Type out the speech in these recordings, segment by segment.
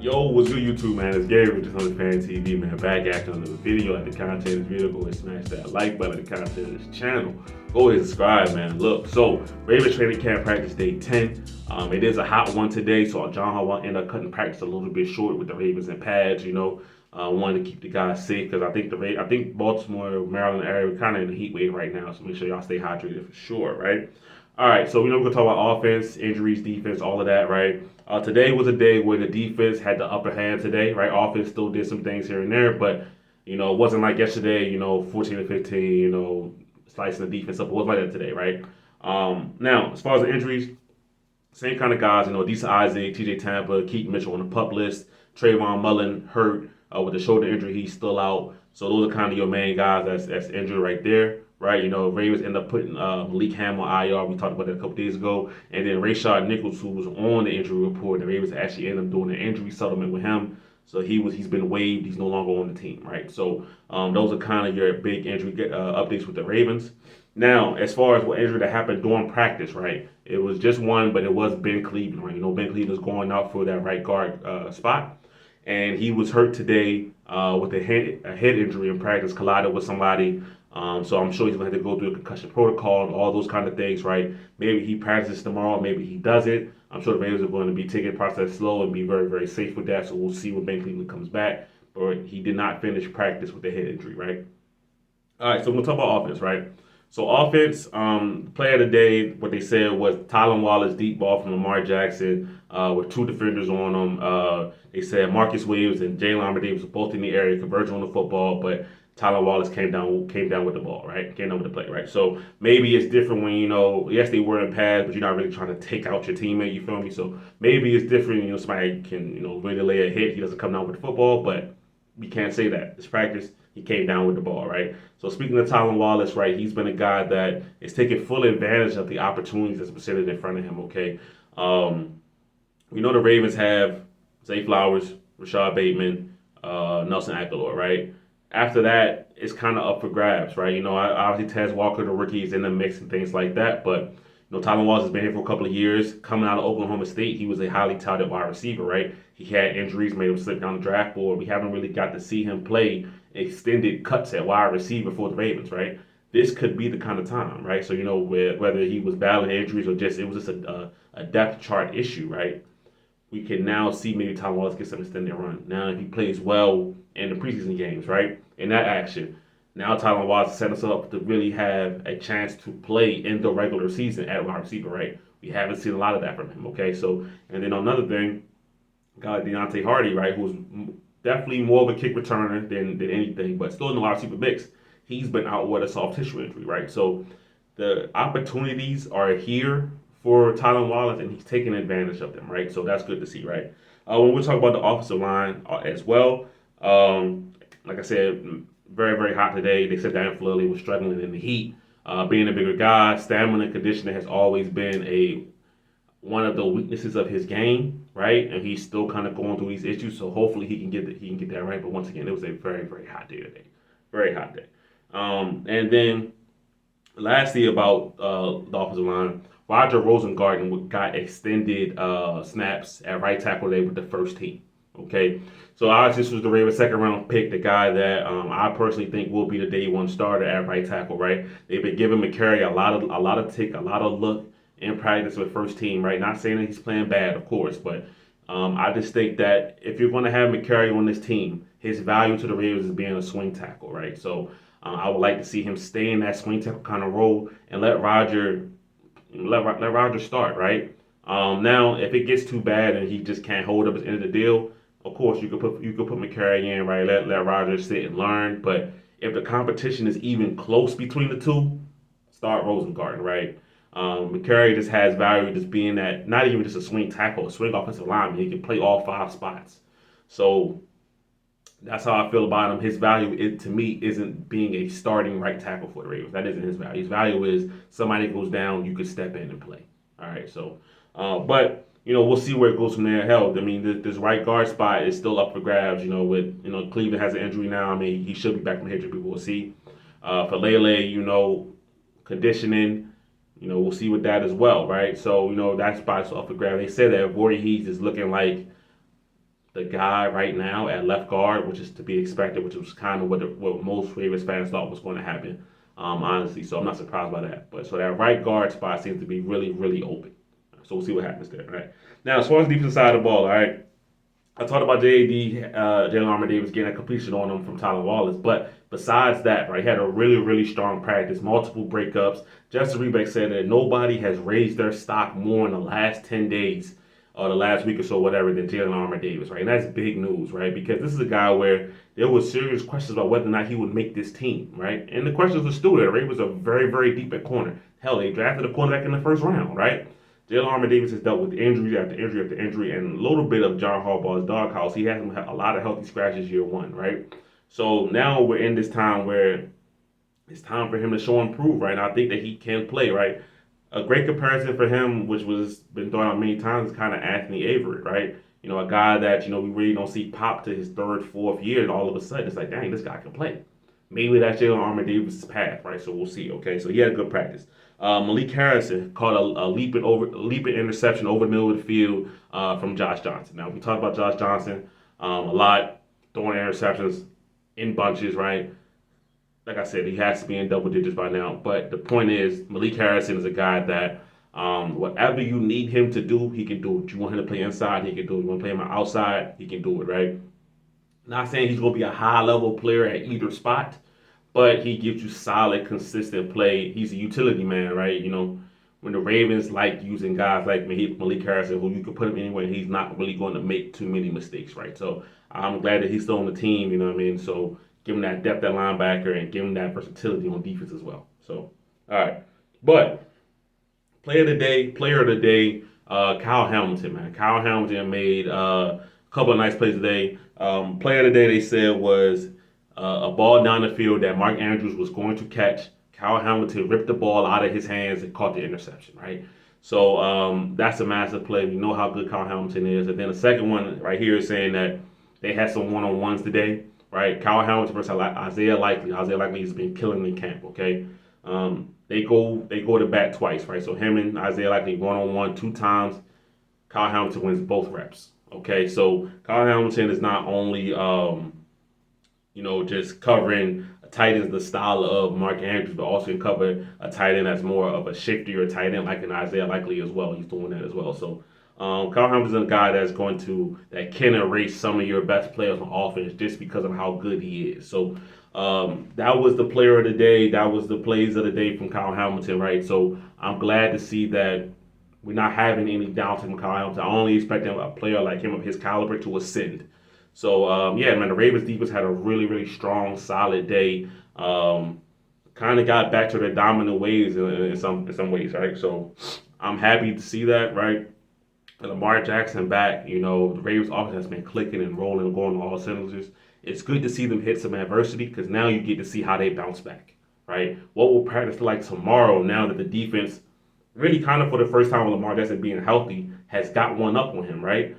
Yo, what's good, YouTube, man? It's Gary with Just on the Fan TV, man. Back after another video. Like the content of this video, go ahead and smash that like button. The content of this channel, go ahead and subscribe, man. Look, so Ravens training camp practice day 10. It is a hot one today, so John Hall ended up cutting practice a little bit short with the Ravens and pads. Wanted to keep the guys safe because I think Baltimore, Maryland area, kind of in the heat wave right now. So make sure y'all stay hydrated for sure, right? All right, so we're gonna talk about offense, injuries, defense, all of that, right? Today was a day where the defense had the upper hand today, right? Offense still did some things here and there, but it wasn't like yesterday, 14 to 15, slicing the defense up. It wasn't like that today, right? Now, as far as the injuries, same kind of guys, Decent Isaac, TJ Tampa, Keaton Mitchell on the pup list, Trayvon Mullen hurt with the shoulder injury, he's still out. So those are kind of your main guys that's injured right there, right? Ravens end up putting Malik Ham on IR. We talked about that a couple days ago, and then Rayshad Nichols, who was on the injury report, the Ravens actually ended up doing an injury settlement with him. So he's been waived. He's no longer on the team, right? So those are kind of your big injury updates with the Ravens. Now, as far as what injury that happened during practice, right? It was just one, but it was Ben Cleveland, right? Ben Cleveland's going out for that right guard spot, and he was hurt today with a head injury in practice, collided with somebody. So I'm sure he's going to have to go through a concussion protocol and all those kind of things, right? Maybe he practices tomorrow, maybe he doesn't. I'm sure the Ravens are going to be taking the process slow and be very, very safe with that. So we'll see when Ben Cleveland comes back. But he did not finish practice with a head injury, right? All right, so we're going to talk about offense, right? So offense, player of the day, what they said was Tylan Wallace deep ball from Lamar Jackson with two defenders on him. They said Marcus Williams and Jalen Armour-Davis were both in the area converging on the football, but Tylan Wallace came down with the ball, right? Came down with the play, right? So maybe it's different when yes, they were in pads, but you're not really trying to take out your teammate. You feel me? So maybe it's different. Somebody can really lay a hit. He doesn't come down with the football, but we can't say that. It's practice. He came down with the ball, right? So speaking of Tylan Wallace, right, he's been a guy that is taking full advantage of the opportunities that's presented in front of him, okay? We know the Ravens have Zay Flowers, Rashad Bateman, Nelson Aguilar, right? After that, it's kind of up for grabs, right? Obviously Tez Walker, the rookie, is in the mix and things like that, but Tylan Wallace has been here for a couple of years. Coming out of Oklahoma State, he was a highly touted wide receiver, right? He had injuries, made him slip down the draft board. We haven't really got to see him play extended cuts at wide receiver for the Ravens, right? This could be the kind of time, right? So, whether he was battling injuries or it was just a depth chart issue, right? We can now see maybe Tylan Wallace get some extended run. Now, if he plays well in the preseason games, right? In that action, now Tylan Wallace set us up to really have a chance to play in the regular season at wide receiver, right? We haven't seen a lot of that from him, okay? So, and then another thing, guy Deontay Hardy, right, who's definitely more of a kick returner than anything, but still in the wide receiver mix. He's been out with a soft tissue injury, right? So the opportunities are here for Tylan Wallace, and he's taking advantage of them, right? So that's good to see, right? When we talk about the offensive line as well, like I said, very, very hot today. They said Dan Flurley was struggling in the heat. Being a bigger guy, stamina and conditioning has always been one of the weaknesses of his game, right? And he's still kind of going through these issues. So hopefully he can get that right. But once again, it was a very, very hot day today, very hot day. And then lastly about the offensive line, Roger Rosengarten got extended snaps at right tackle today with the first team. Okay, so obviously this was the Ravens' second round pick, the guy that I personally think will be the day one starter at right tackle. Right, they've been giving McCary a lot of look in practice with first team. Right, not saying that he's playing bad, of course, but I just think that if you're going to have McCary on this team, his value to the Ravens is being a swing tackle. Right, so I would like to see him stay in that swing tackle kind of role and let Roger start. Right. Now, if it gets too bad and he just can't hold up his end of the deal, of course, you could put McCary in, right? Let Rodgers sit and learn. But if the competition is even close between the two, start Rosengarten, right? McCary just has value just being that not even just a swing tackle, a swing offensive lineman. He can play all five spots. So that's how I feel about him. His value, to me, isn't being a starting right tackle for the Ravens. That isn't his value. His value is somebody goes down, you can step in and play. All right, so, but we'll see where it goes from there. Hell, I mean, this right guard spot is still up for grabs. With Cleveland has an injury now. I mean, he should be back from injury. We'll see. For Lele, conditioning. We'll see with that as well, right? So that spot's up for grabs. They said that Voorhees is looking like the guy right now at left guard, which is to be expected, which was kind of what most Ravens fans thought was going to happen, honestly. So I'm not surprised by that. But so that right guard spot seems to be really, really open. So we'll see what happens there, right? Now, as far as the defensive side of the ball, all right, I talked about JAD, Jalen Armour Davis getting a completion on him from Tyler Wallace, but besides that, right, he had a really, really strong practice, multiple breakups. Justin Rebeck said that nobody has raised their stock more in the last 10 days or the last week or so, whatever, than Jalen Armour Davis, right? And that's big news, right? Because this is a guy where there was serious questions about whether or not he would make this team, right? And the questions were still there. Ravens are very, very deep at corner. Hell, they drafted a cornerback in the first round, right? Jalen Armour Davis has dealt with injury after injury after injury and a little bit of John Harbaugh's doghouse. He hasn't had a lot of healthy scratches year one, right? So now we're in this time where it's time for him to show and prove, right? And I think that he can play, right? A great comparison for him, which was been thrown out many times, is kind of Anthony Avery, right? You know, a guy that, you know, we really don't see pop to his third, fourth year, and all of a sudden it's like, dang, this guy can play. Maybe that's Jalen Armour Davis' path, right? So we'll see, okay? So he had a good practice. Malik Harrison caught a leaping interception over the middle of the field from Josh Johnson. Now, we talked about Josh Johnson a lot, throwing interceptions in bunches, right? Like I said, he has to be in double digits by now. But the point is, Malik Harrison is a guy that whatever you need him to do, he can do it. You want him to play inside, he can do it. You want to play him outside, he can do it, right? Not saying he's going to be a high-level player at either spot, but he gives you solid, consistent play. He's a utility man, right? You know, when the Ravens like using guys like Malik Harrison, who you can put him anywhere, he's not really going to make too many mistakes, right? So I'm glad that he's still on the team, you know what I mean? So give him that depth at linebacker and give him that versatility on defense as well. So, all right. But player of the day, Kyle Hamilton, man. Kyle Hamilton made a couple of nice plays today. Player of the day, they said, was a ball down the field that Mark Andrews was going to catch. Kyle Hamilton ripped the ball out of his hands and caught the interception, right? So that's a massive play. We know how good Kyle Hamilton is. And then the second one right here is saying that they had some one-on-ones today, right? Kyle Hamilton versus Isaiah Likely. Isaiah Likely has been killing in camp, okay? They go to bat twice, right? So him and Isaiah Likely one-on-one 2 times. Kyle Hamilton wins both reps, okay? So Kyle Hamilton is not only just covering a tight end the style of Mark Andrews, but also can cover a tight end that's more of a shiftier tight end like an Isaiah Likely as well. He's doing that as well. So Kyle Hamilton's a guy that can erase some of your best players on offense just because of how good he is. So that was the player of the day. That was the plays of the day from Kyle Hamilton, right? So I'm glad to see that we're not having any doubts in Kyle Hamilton. I only expect a player like him of his caliber to ascend. So, man, the Ravens defense had a really, really strong, solid day. Kind of got back to their dominant ways in some ways, right? So I'm happy to see that, right? And Lamar Jackson back, the Ravens offense has been clicking and rolling and going on all cylinders. It's good to see them hit some adversity because now you get to see how they bounce back, right? What will practice look like tomorrow now that the defense really kind of for the first time with Lamar Jackson being healthy has got one up on him, right?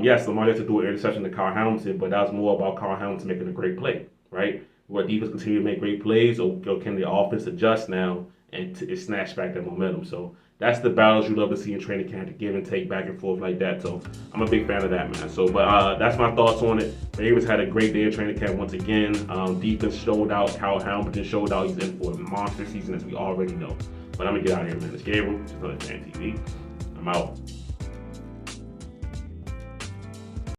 Yes, Lamar Jackson threw an interception to Kyle Hamilton, but that was more about Kyle Hamilton making a great play, right? Will defense continue to make great plays, or can the offense adjust now and snatch back that momentum? So that's the battles you love to see in training camp, to give and take back and forth like that. So I'm a big fan of that, man. So, but that's my thoughts on it. Ravens had a great day of training camp once again. Defense showed out. Kyle Hamilton showed out. He's in for a monster season, as we already know. But I'm going to get out of here, man. It's Gabriel. Just another Fan TV. I'm out.